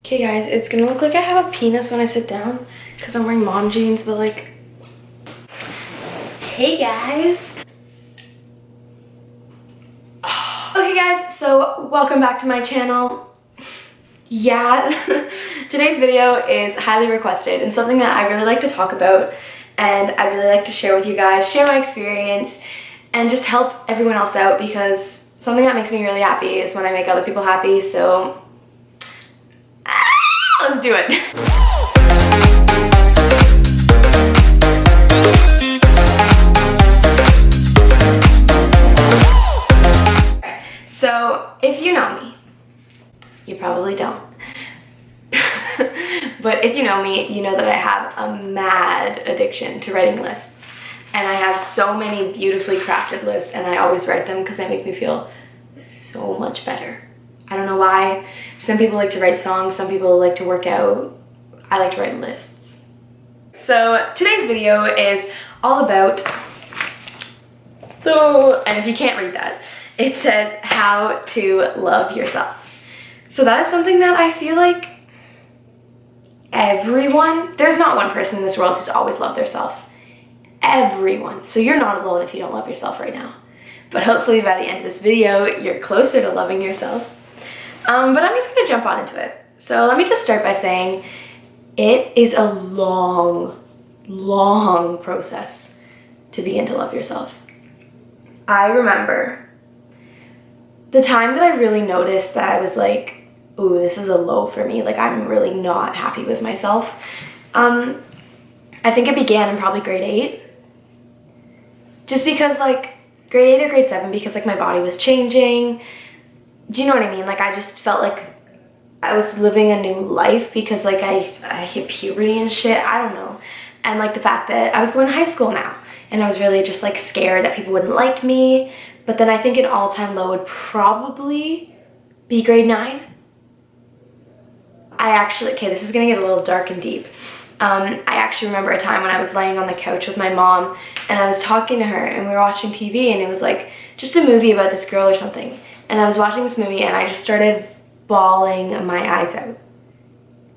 Okay guys, it's gonna look like I have a penis when I sit down because I'm wearing mom jeans, but like, hey guys. Okay guys, so welcome back to my channel. Yeah, today's video is highly requested and something that I really like to talk about and I really like to share with you guys, share my experience and just help everyone else out, because something that makes me really happy is when I make other people happy. So let's do it. So if you know me, you probably don't. But if you know me, you know that I have a mad addiction to writing lists. And I have so many beautifully crafted lists and I always write them because they make me feel so much better. I don't know why. Some people like to write songs, some people like to work out. I like to write lists. So today's video is all about, and if you can't read that, it says how to love yourself. So that is something that I feel like everyone, there's not one person in this world who's always loved their self. Everyone. So you're not alone if you don't love yourself right now. But hopefully by the end of this video, you're closer to loving yourself. But I'm just gonna jump on into it. So let me just start by saying it is a long process to begin to love yourself. I remember the time that I really noticed that I was like, ooh, this is a low for me. Like, I'm really not happy with myself. I think it began in probably grade 8. Just because like grade 8 or grade 7, because like my body was changing. Do you know what I mean? Like, I just felt like I was living a new life because like I hit puberty and shit. I don't know. And like the fact that I was going to high school now and I was really just like scared that people wouldn't like me. But then I think an all-time low would probably be grade 9. Okay, this is gonna get a little dark and deep. I actually remember a time when I was laying on the couch with my mom and I was talking to her and we were watching TV and it was like just a movie about this girl or something. And I was watching this movie and I just started bawling my eyes out.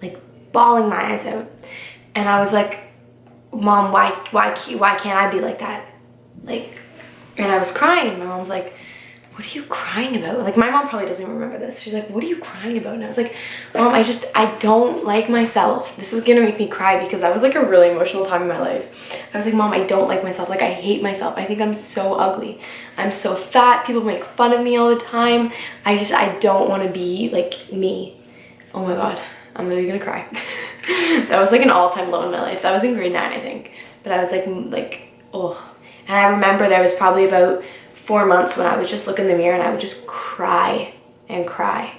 Like, bawling my eyes out. And I was like, Mom, why can't I be like that? Like, and I was crying and my mom was like, what are you crying about? Like, my mom probably doesn't even remember this. She's like, what are you crying about? And I was like, Mom, I don't like myself. This is gonna make me cry because that was like a really emotional time in my life. I was like, Mom, I don't like myself. Like, I hate myself. I think I'm so ugly. I'm so fat. People make fun of me all the time. I don't want to be like me. Oh my God, I'm really gonna cry. That was like an all-time low in my life. That was in grade 9, I think. But I was like, oh. And I remember there was probably about 4 months when I would just look in the mirror and I would just cry and cry.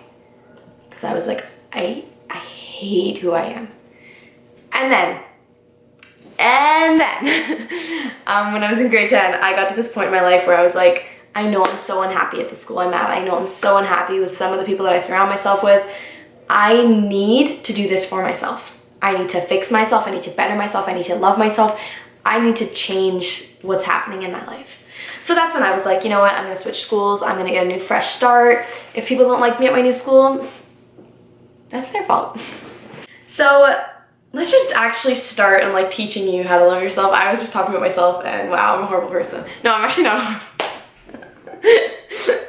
Because I was like, I hate who I am. And then, when I was in grade 10, I got to this point in my life where I was like, I know I'm so unhappy at the school I'm at. I know I'm so unhappy with some of the people that I surround myself with. I need to do this for myself. I need to fix myself. I need to better myself. I need to love myself. I need to change what's happening in my life. So that's when I was like, you know what, I'm gonna switch schools. I'm gonna get a new fresh start. If people don't like me at my new school, that's their fault. So let's just actually start and like teaching you how to love yourself. I was just talking about myself and wow, I'm a horrible person. No, I'm actually not horrible.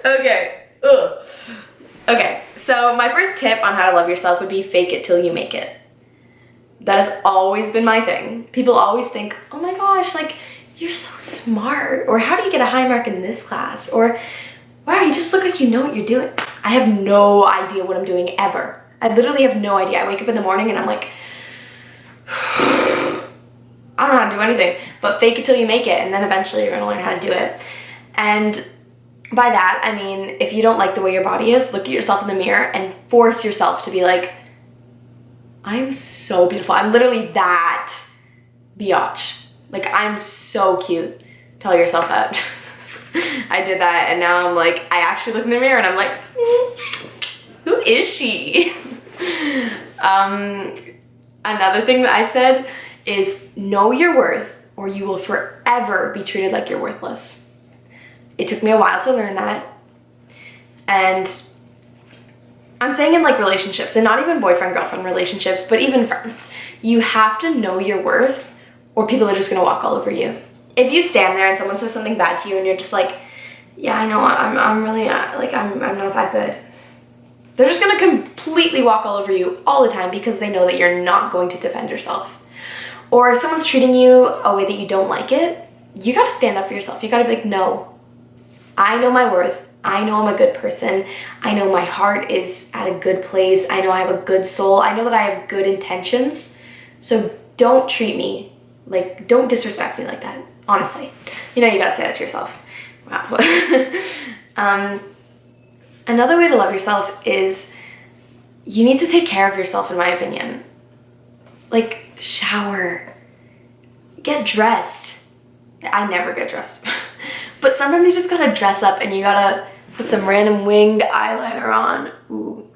Okay. Ugh. Okay, so my first tip on how to love yourself would be fake it till you make it. That has always been my thing. People always think, oh my gosh, like, you're so smart, or how do you get a high mark in this class, or wow, you just look like you know what you're doing. I have no idea what I'm doing ever. I literally have no idea. I wake up in the morning and I'm like, I don't know how to do anything, but fake it till you make it, and then eventually you're gonna learn how to do it. And by that, I mean, if you don't like the way your body is, look at yourself in the mirror and force yourself to be like, I'm so beautiful. I'm literally that biatch. Like, I'm so cute. Tell yourself that. I did that and now I'm like, I actually look in the mirror and I'm like, who is she? Another thing that I said is know your worth or you will forever be treated like you're worthless. It took me a while to learn that. And I'm saying in like relationships, and not even boyfriend-girlfriend relationships, but even friends. You have to know your worth or people are just gonna walk all over you. If you stand there and someone says something bad to you and you're just like, yeah, I know, I'm really, like, I'm not that good. They're just gonna completely walk all over you all the time because they know that you're not going to defend yourself. Or if someone's treating you a way that you don't like it, you gotta stand up for yourself. You gotta be like, no, I know my worth. I know I'm a good person. I know my heart is at a good place. I know I have a good soul. I know that I have good intentions. So don't treat me like, don't disrespect me like that, honestly. You know, you gotta say that to yourself. Wow. Another way to love yourself is you need to take care of yourself, in my opinion. Like, shower, get dressed. I never get dressed. But sometimes you just gotta dress up and you gotta put some random winged eyeliner on. Ooh.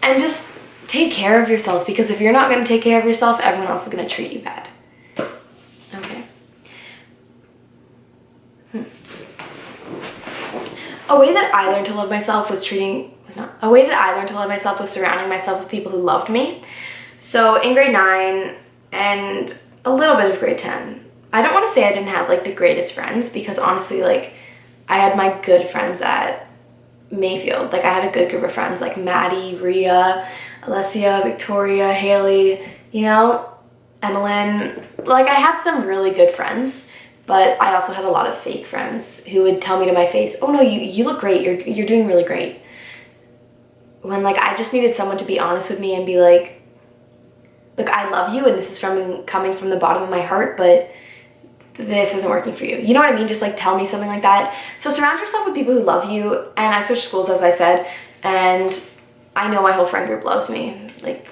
And just take care of yourself, because if you're not gonna take care of yourself, everyone else is gonna treat you bad. Okay. A way that I learned to love myself was surrounding myself with people who loved me. So in grade 9 and a little bit of grade 10, I don't want to say I didn't have like the greatest friends, because honestly, like, I had my good friends at Mayfield. Like, I had a good group of friends like Maddie, Rhea, Alessia, Victoria, Haley, you know, Emmeline. Like, I had some really good friends, but I also had a lot of fake friends who would tell me to my face, oh no, you look great, you're doing really great. When like I just needed someone to be honest with me and be like, look, I love you and this is coming from the bottom of my heart, but this isn't working for you. You know what I mean? Just like tell me something like that. So surround yourself with people who love you. And I switched schools, as I said, and I know my whole friend group loves me. Like,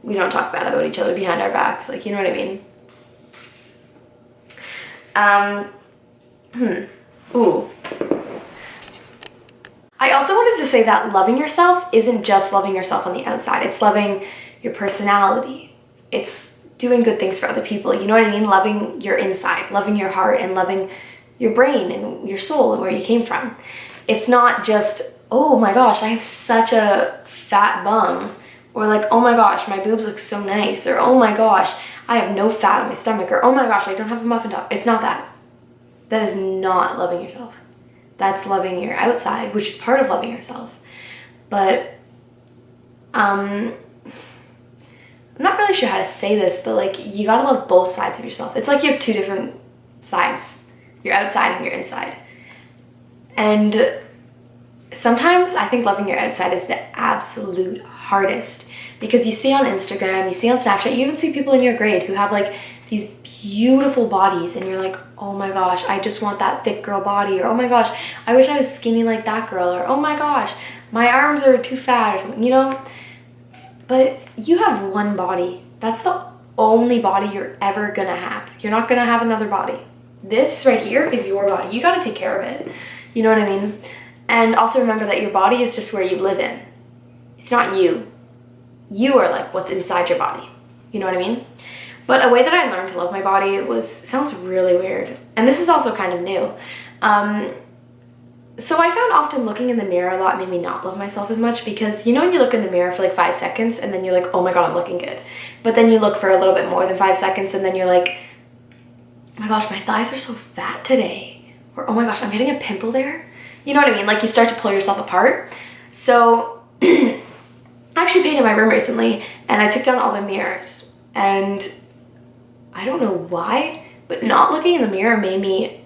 we don't talk bad about each other behind our backs. Like, you know what I mean? Ooh. I also wanted to say that loving yourself isn't just loving yourself on the outside. It's loving your personality. It's doing good things for other people. You know what I mean? Loving your inside, loving your heart, and loving your brain and your soul and where you came from. It's not just, oh my gosh, I have such a fat bum. Or like, oh my gosh, my boobs look so nice. Or oh my gosh, I have no fat on my stomach. Or oh my gosh, I don't have a muffin top. It's not that. That is not loving yourself. That's loving your outside, which is part of loving yourself. But I'm not really sure how to say this, but like, you gotta love both sides of yourself. It's like you have two different sides, your outside and your inside. And sometimes I think loving your outside is the absolute hardest, because you see on Instagram, you see on Snapchat, you even see people in your grade who have like these beautiful bodies, and you're like, oh my gosh, I just want that thick girl body, or oh my gosh, I wish I was skinny like that girl, or oh my gosh, my arms are too fat, or something, you know? But you have one body. That's the only body you're ever gonna have. You're not gonna have another body. This right here is your body. You gotta take care of it. You know what I mean? And also remember that your body is just where you live in. It's not you. You are like what's inside your body. You know what I mean? But a way that I learned to love my body sounds really weird. And this is also kind of new. So I found often looking in the mirror a lot made me not love myself as much, because you know when you look in the mirror for like 5 seconds and then you're like, oh my god, I'm looking good. But then you look for a little bit more than 5 seconds and then you're like, oh my gosh, my thighs are so fat today. Or oh my gosh, I'm getting a pimple there. You know what I mean? Like, you start to pull yourself apart. So I actually painted my room recently and I took down all the mirrors, and I don't know why, but not looking in the mirror made me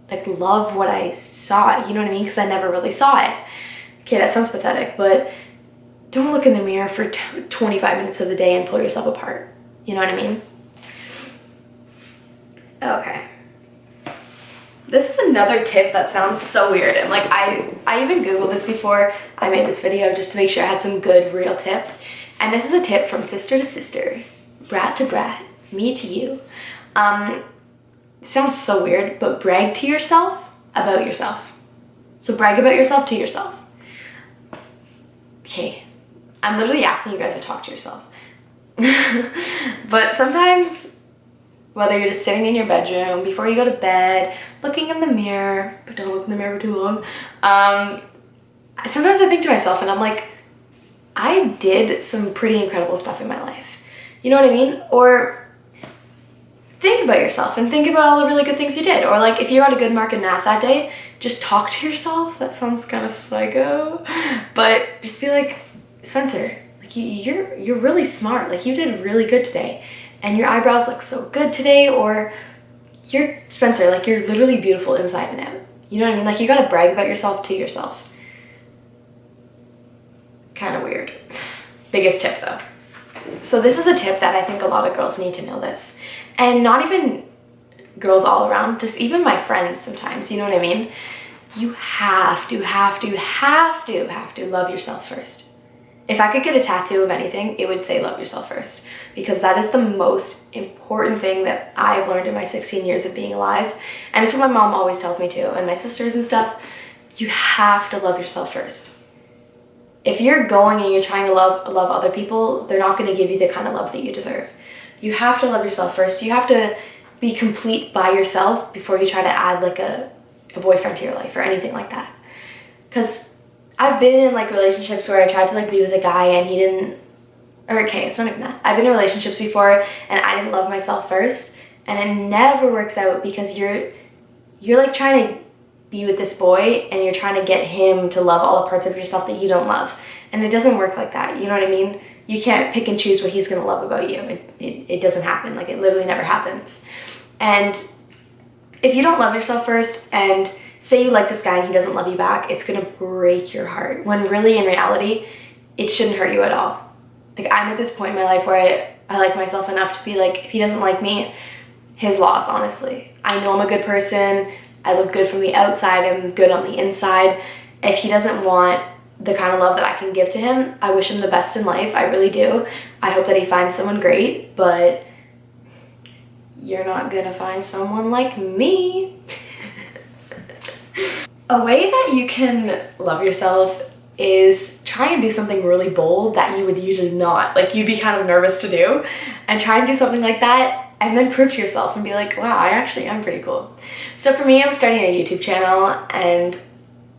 like love what I saw, you know what I mean? Because I never really saw it. Okay, that sounds pathetic, but don't look in the mirror for 25 minutes of the day and pull yourself apart. You know what I mean? Okay. This is another tip that sounds so weird, and like I even Googled this before I made this video just to make sure I had some good real tips. And this is a tip from sister to sister, brat to brat, me to you. It sounds so weird, but brag to yourself about yourself. So brag about yourself to yourself. Okay, I'm literally asking you guys to talk to yourself. But sometimes, whether you're just sitting in your bedroom before you go to bed, looking in the mirror, but don't look in the mirror for too long. Sometimes I think to myself and I'm like, I did some pretty incredible stuff in my life. You know what I mean? Or think about yourself and think about all the really good things you did. Or like if you got a good mark in math that day, just talk to yourself. That sounds kind of psycho, but just be like, Spencer, like you're really smart. Like you did really good today, and your eyebrows look so good today. Or you're Spencer, like you're literally beautiful inside and out. You know what I mean? Like you gotta brag about yourself to yourself. Kind of weird. Biggest tip though. So this is a tip that I think a lot of girls need to know this. And not even girls all around, just even my friends sometimes, you know what I mean? You have to love yourself first. If I could get a tattoo of anything, it would say love yourself first, because that is the most important thing that I've learned in my 16 years of being alive. And it's what my mom always tells me too, and my sisters and stuff. You have to love yourself first. If you're going and you're trying to love other people, they're not going to give you the kind of love that you deserve. You have to love yourself first. You have to be complete by yourself before you try to add like a boyfriend to your life or anything like that. Because I've been in like relationships where I tried to like be with a guy and he didn't, or okay, it's not even that. I've been in relationships before and I didn't love myself first, and it never works out because you're like trying to be with this boy and you're trying to get him to love all the parts of yourself that you don't love. And it doesn't work like that. You know what I mean? You can't pick and choose what he's going to love about you. It doesn't happen. Like it literally never happens. And if you don't love yourself first and say you like this guy and he doesn't love you back, it's going to break your heart. When really in reality, it shouldn't hurt you at all. Like I'm at this point in my life where I like myself enough to be like, if he doesn't like me, his loss, honestly. I know I'm a good person. I look good from the outside, I'm good on the inside. If he doesn't want the kind of love that I can give to him, I wish him the best in life, I really do. I hope that he finds someone great, but you're not gonna find someone like me. A way that you can love yourself is try and do something really bold that you would usually not, like you'd be kind of nervous to do, and try and do something like that and then prove to yourself and be like, wow, I actually am pretty cool. So for me, I was starting a YouTube channel, and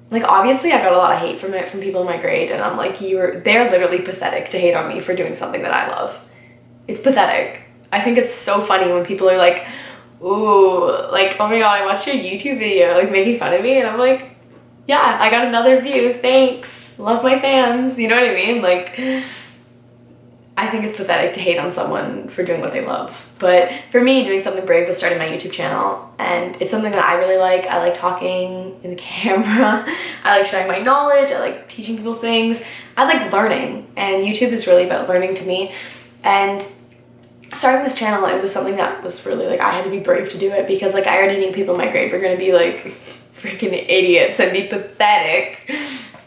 like obviously I got a lot of hate from it from people in my grade, and I'm like, they're literally pathetic to hate on me for doing something that I love. It's pathetic. I think it's so funny when people are like, ooh, like, oh my god, I watched your YouTube video, like making fun of me, and I'm like, yeah, I got another view, thanks, love my fans, you know what I mean? Like, I think it's pathetic to hate on someone for doing what they love. But for me, doing something brave was starting my YouTube channel, and it's something that I really like. I like talking in the camera, I like sharing my knowledge, I like teaching people things, I like learning, and YouTube is really about learning to me. And starting this channel, it was something that was really like, I had to be brave to do it, because like I already knew people in my grade were gonna be like freaking idiots and be pathetic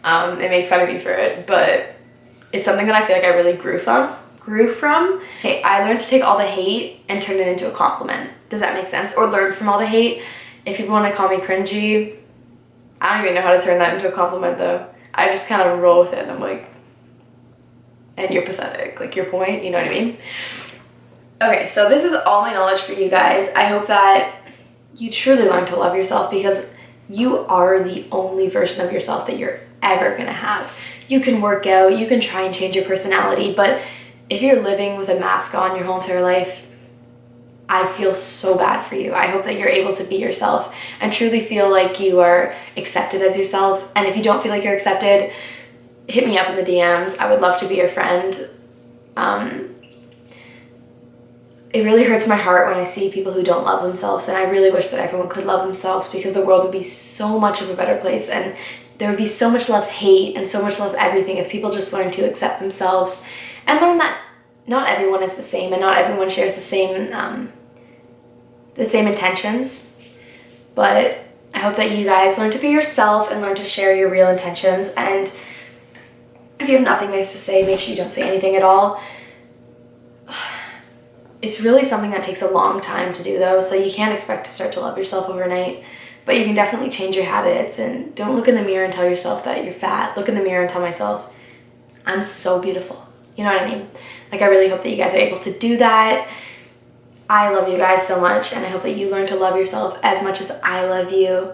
and make fun of me for it, but it's something that I feel like I really grew from. Hey, I learned to take all the hate and turn it into a compliment. Does that make sense? Or learn from all the hate. If people want to call me cringy, I don't even know how to turn that into a compliment though. I just kind of roll with it, and I'm like, and you're pathetic, like your point, you know what I mean? Okay, so this is all my knowledge for you guys. I hope that you truly learn to love yourself, because you are the only version of yourself that you're ever gonna have. You can work out, you can try and change your personality, but if you're living with a mask on your whole entire life, I feel so bad for you. I hope that you're able to be yourself and truly feel like you are accepted as yourself. And if you don't feel like you're accepted, hit me up in the DMs. I would love to be your friend. It really hurts my heart when I see people who don't love themselves, and I really wish that everyone could love themselves, because the world would be so much of a better place, and there would be so much less hate and so much less everything if people just learn to accept themselves and learn that not everyone is the same, and not everyone shares the same intentions. But I hope that you guys learn to be yourself and learn to share your real intentions. And if you have nothing nice to say, make sure you don't say anything at all. It's really something that takes a long time to do though, so you can't expect to start to love yourself overnight. But you can definitely change your habits, and don't look in the mirror and tell yourself that you're fat. Look in the mirror and tell myself, I'm so beautiful. You know what I mean? Like, I really hope that you guys are able to do that. I love you guys so much, and I hope that you learn to love yourself as much as I love you,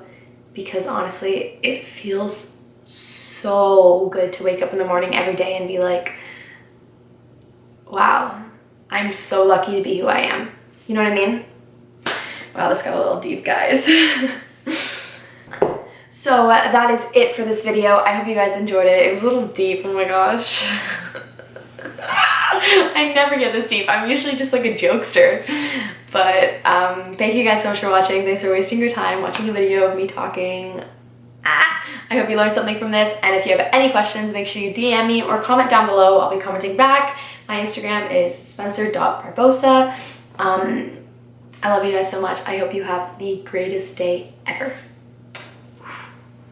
because honestly, it feels so so good to wake up in the morning every day and be like, wow, I'm so lucky to be who I am. You know what I mean? Wow, this got a little deep, guys. So that is it for this video. I hope you guys enjoyed it. It was a little deep, oh my gosh. I never get this deep. I'm usually just like a jokester. But thank you guys so much for watching. Thanks for wasting your time watching a video of me talking. I hope you learned something from this, and if you have any questions, make sure you DM me or comment down below. I'll be commenting back. My Instagram is spencer.barbosa. I love you guys so much. I hope you have the greatest day ever.